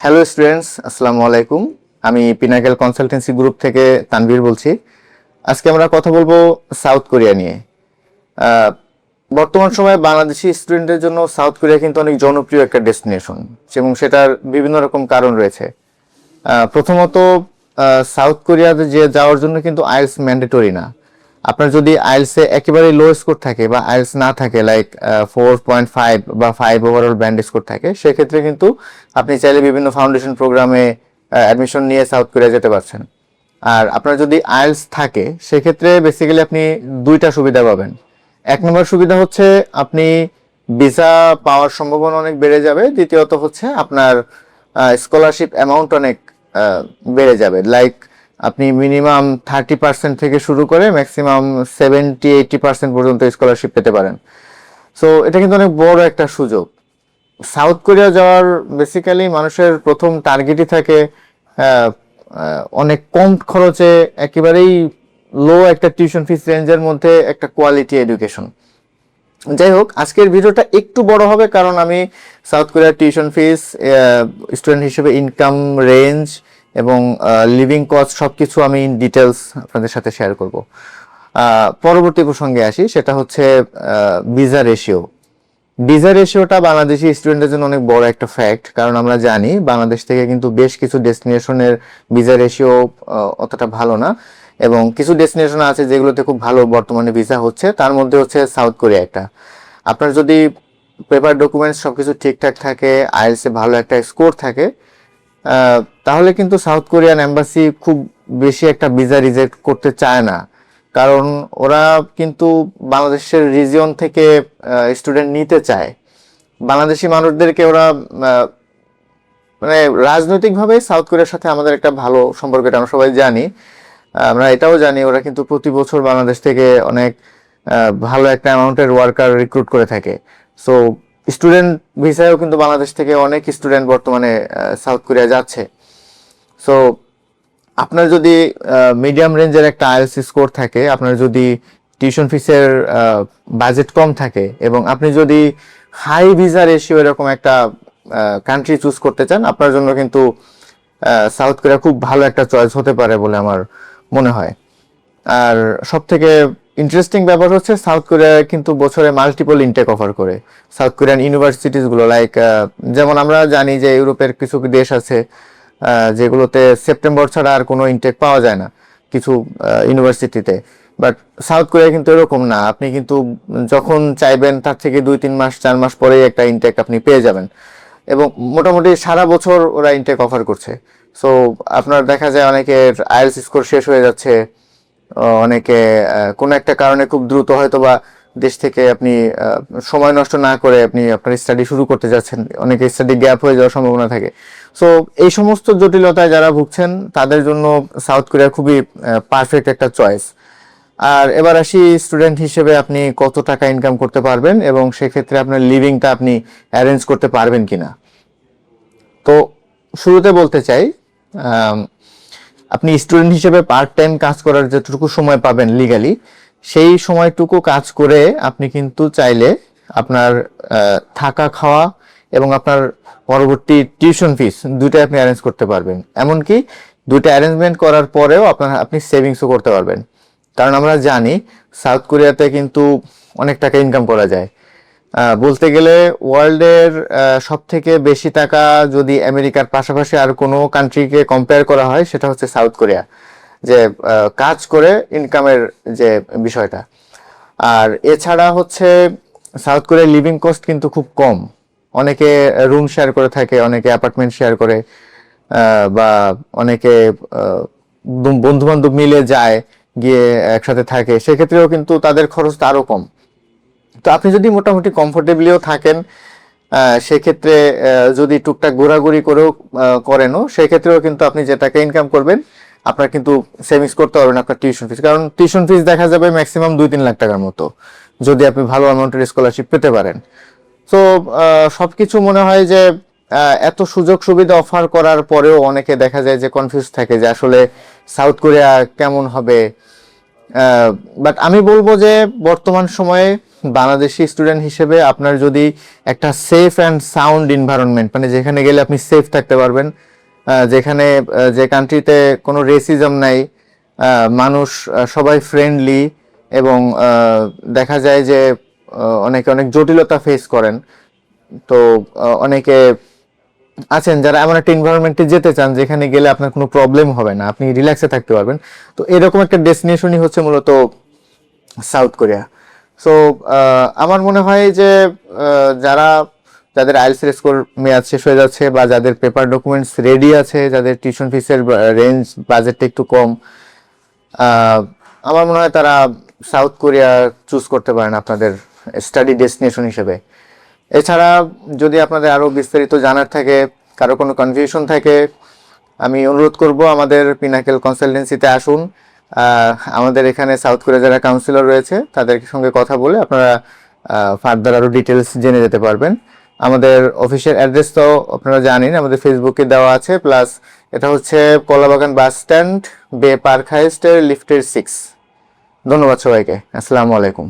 Hello students, আসসালামু আলাইকুম। আমি পিনাকেল কনসালটেন্সি গ্রুপ থেকে তানভীর বলছি। আজকে আমরা কথা বলবো সাউথ কোরিয়া নিয়ে। আহ, বর্তমান সময়ে বাংলাদেশি স্টুডেন্টদের জন্য সাউথ কোরিয়া কিন্তু অনেক জনপ্রিয় একটা ডেস্টিনেশন এবং সেটার বিভিন্ন রকম কারণ রয়েছে। প্রথমত, সাউথ কোরিয়াতে যে যাওয়ার জন্য কিন্তু আইএলটিএস ম্যান্ডেটরি না। আপনার যদি আইএলটিএসে একেবারে লো স্কোর থাকে বা আইএলটিএস না থাকে, লাইক 4.5 বা 5 ওভারঅল ব্যান্ড স্কোর থাকে, সেক্ষেত্রে কিন্তু আপনি চাইলে বিভিন্ন ফাউন্ডেশন প্রোগ্রামে অ্যাডমিশন নিয়ে সাউথ কোরিয়া যেতে পারছেন। আর আপনার যদি আইএলটিএস থাকে, সেক্ষেত্রে বেসিক্যালি আপনি দুইটা সুবিধা পাবেন। এক নম্বর সুবিধা হচ্ছে আপনি ভিসা পাওয়ার সম্ভাবনা অনেক বেড়ে যাবে। দ্বিতীয়ত হচ্ছে আপনার স্কলারশিপ অ্যামাউন্ট অনেক বেড়ে যাবে। লাইক আপনি মিনিমাম 30% থেকে শুরু করে ম্যাক্সিমাম 70-80% পর্যন্ত স্কলারশিপ পেতে পারেন। সো এটা কিন্তু অনেক বড় একটা সুযোগ। সাউথ কোরিয়া যাওয়ার বেসিক্যালি মানুষের প্রথম টার্গেটই থাকে অনেক কম খরচে, একেবারেই লো একটা টিউশন ফিস রেঞ্জের মধ্যে একটা কোয়ালিটি এডুকেশন। যাই হোক, আজকের ভিডিওটা একটু বড় হবে কারণ আমি সাউথ কোরিয়ার টিউশন ফিস, স্টুডেন্ট হিসেবে ইনকাম রেঞ্জ এবং লিভিং কস্ট সবকিছু আমি ইন ডিটেলস আপনাদের সাথে শেয়ার করব। পরবর্তী প্রসঙ্গে আসি, সেটা হচ্ছে ভিসা রেশিও। ভিসা রেশিওটা বাংলাদেশি স্টুডেন্টদের জন্য অনেক বড় একটা ফ্যাক্ট, কারণ আমরা জানি বাংলাদেশ থেকে কিন্তু বেশ কিছু ডেস্টিনেশনের ভিসা রেশিও অতটা ভালো না, এবং কিছু ডেস্টিনেশন আছে যেগুলোতে খুব ভালো বর্তমানে ভিসা হচ্ছে। তার মধ্যে হচ্ছে সাউথ কোরিয়া একটা। আপনার যদি পেপার ডকুমেন্টস সবকিছু ঠিকঠাক থাকে, আইএলটিএসে ভালো একটা স্কোর থাকে, তাহলে কিন্তু সাউথ কোরিয়ান এম্বাসি খুব বেশি একটা ভিসা রিজেক্ট করতে চায় না। কারণ ওরা কিন্তু বাংলাদেশের রিজিয়ন থেকে স্টুডেন্ট নিতে চায়। বাংলাদেশি মানুষদেরকে ওরা মানে রাজনৈতিকভাবে সাউথ কোরিয়ার সাথে আমাদের একটা ভালো সম্পর্ক, এটা আমরা সবাই জানি। আমরা এটাও জানি ওরা কিন্তু প্রতি বছর বাংলাদেশ থেকে অনেক ভালো একটা অ্যামাউন্টের ওয়ার্কার রিক্রুট করে থাকে। সো স্টুডেন্ট ভিসায়ও কিন্তু বাংলাদেশ থেকে অনেক স্টুডেন্ট বর্তমানে সাউথ কোরিয়া যাচ্ছে। সো আপনার যদি মিডিয়াম রেঞ্জের একটা আইএলটিএস স্কোর থাকে, আপনার যদি টিউশন ফিসের বাজেট কম থাকে, এবং আপনি যদি হাই ভিসা রেশিও এরকম একটা কান্ট্রি চুজ করতে চান, আপনার জন্য কিন্তু সাউথ কোরিয়া খুব ভালো একটা চয়েস হতে পারে বলে আমার মনে হয়। আর সব থেকে ইন্টারেস্টিং ব্যাপার হচ্ছে সাউথ কোরিয়া কিন্তু বছরে মাল্টিপল ইনটেক অফার করে। সাউথ কোরিয়ান ইউনিভার্সিটিসগুলো, লাইক যেমন আমরা জানি যে ইউরোপের কিছু দেশ আছে যেগুলোতে সেপ্টেম্বর ছাড়া আর কোনো ইনটেক পাওয়া যায় না কিছু ইউনিভার্সিটিতে, বাট সাউথ কোরিয়া কিন্তু এরকম না। আপনি কিন্তু যখন চাইবেন তার থেকে 2-3 মাস 4 মাস পরেই একটা ইনটেক আপনি পেয়ে যাবেন, এবং মোটামুটি সারা বছর ওরা ইনটেক অফার করছে। সো আপনার দেখা যায় অনেকের আইএলটিএস স্কোর শেষ হয়ে যাচ্ছে, অনেকে কোনো একটা কারণে খুব দ্রুত হয়তো বা দেশ থেকে আপনি সময় নষ্ট না করে আপনি আপনার স্টাডি শুরু করতে যাচ্ছেন, অনেকে স্টাডি গ্যাপ হয়ে যাওয়ার সম্ভাবনা থাকে। সো এই সমস্ত জটিলতায় যারা ভুগছেন তাদের জন্য সাউথ কোরিয়া খুবই পারফেক্ট একটা চয়েস। আর এবার আসি স্টুডেন্ট হিসেবে আপনি কত টাকা ইনকাম করতে পারবেন এবং সেক্ষেত্রে আপনার লিভিংটা আপনি অ্যারেঞ্জ করতে পারবেন কিনা। তো শুরুতে বলতে চাই, আপনি স্টুডেন্ট হিসেবে পার্ট টাইম কাজ করার যেটুকু সময় পাবেন লিগালি, সেই সময়টুকু কাজ করে আপনি কিন্তু চাইলে আপনার থাকা খাওয়া এবং আপনার পরবর্তী টিউশন ফিস দুইটাই আপনি অ্যারেঞ্জ করতে পারবেন। এমনকি দুইটা অ্যারেঞ্জমেন্ট করার পরেও আপনি সেভিংসও করতে পারবেন। কারণ আমরা জানি সাউথ কোরিয়াতে কিন্তু অনেক টাকা ইনকাম করা যায়। বলতে গেলে ওয়ার্ল্ডের সব থেকে বেশি টাকা যদি আমেরিকার পাশাপাশি আর কোনো কান্ট্রিকে কম্পেয়ার করা হয়, সেটা হচ্ছে সাউথ কোরিয়া, যে কাজ করে ইনকামের যে বিষয়টা। আর এছাড়া হচ্ছে সাউথ কোরিয়ার লিভিং কস্ট কিন্তু খুব কম। অনেকে রুম শেয়ার করে থাকে, অনেকে অ্যাপার্টমেন্ট শেয়ার করে, বা অনেকে বন্ধু বান্ধব মিলে যায়, গিয়ে একসাথে থাকে, সেক্ষেত্রেও কিন্তু তাদের খরচটা আরো কম। তো আপনি যদি মোটামুটি কমফোর্টেবলিও থাকেন, সেক্ষেত্রে যদি টুকটাক ঘোরাঘুরি করেও করেনও, সেক্ষেত্রেও কিন্তু আপনি যে টাকা ইনকাম করবেন আপনার কিন্তু সেভিংস করতে পারবেন আপনার টিউশন ফিস। কারণ টিউশন ফিস দেখা যাবে ম্যাক্সিমাম 2-3 লাখ টাকার মতো যদি আপনি ভালো অ্যামাউন্টের স্কলারশিপ পেতে পারেন। তো সবকিছু মনে হয় যে এত সুযোগ সুবিধা অফার করার পরেও অনেকে দেখা যায় যে কনফিউজ থাকে যে আসলে সাউথ কোরিয়া কেমন হবে, বাট আমি বলবো যে বর্তমান সময়ে বাংলাদেশি স্টুডেন্ট হিসেবে আপনার যদি একটা সেফ অ্যান্ড সাউন্ড এনভায়রনমেন্ট, মানে যেখানে গেলে আপনি সেফ থাকতে পারবেন, যেখানে যে কান্ট্রিতে কোনো রেসিজম নাই, মানুষ সবাই ফ্রেন্ডলি, এবং দেখা যায় যে অনেকে অনেক জটিলতা ফেস করেন। তো অনেকে আছেন যারা এমন একটা এনভায়রনমেন্টে যেতে চান যেখানে গেলে আপনার কোনো প্রবলেম হবে না, আপনি রিল্যাক্সে থাকতে পারবেন। তো এরকম একটা ডেস্টিনেশনই হচ্ছে মূলত সাউথ কোরিয়া। সো আমার মনে হয় যে যাদের আইএলটিএস এর স্কোর মেয়াদ শেষ হয়ে যাচ্ছে, বা যাদের পেপার ডকুমেন্টস রেডি আছে, যাদের টিউশন ফিসের রেঞ্জ বাজেটটা একটু কম, আমার মনে হয় তারা সাউথ কোরিয়া চুজ করতে পারেন আপনাদের স্টাডি ডেস্টিনেশন হিসেবে। এছাড়া যদি আপনাদের আরও বিস্তারিত জানার থাকে, কারো কোনো কনফিউশন থাকে, আমি অনুরোধ করব আমাদের পিনাকেল কনসালটেন্সিতে আসুন। আমাদের এখানে সাউথ কোরিয়া যারা কাউন্সিলর রয়েছে তাদের সঙ্গে কথা বলে আপনারা ফার্দার আরও ডিটেলস জেনে যেতে পারবেন। আমাদের অফিসের অ্যাড্রেস তো আপনারা জানেন, আমাদের ফেসবুকে দেওয়া আছে, প্লাস এটা হচ্ছে কলাবাগান বাস স্ট্যান্ড, বে পার্ক হাইস্টের লিফটের 6। ধন্যবাদ সবাইকে। আসসালামু আলাইকুম।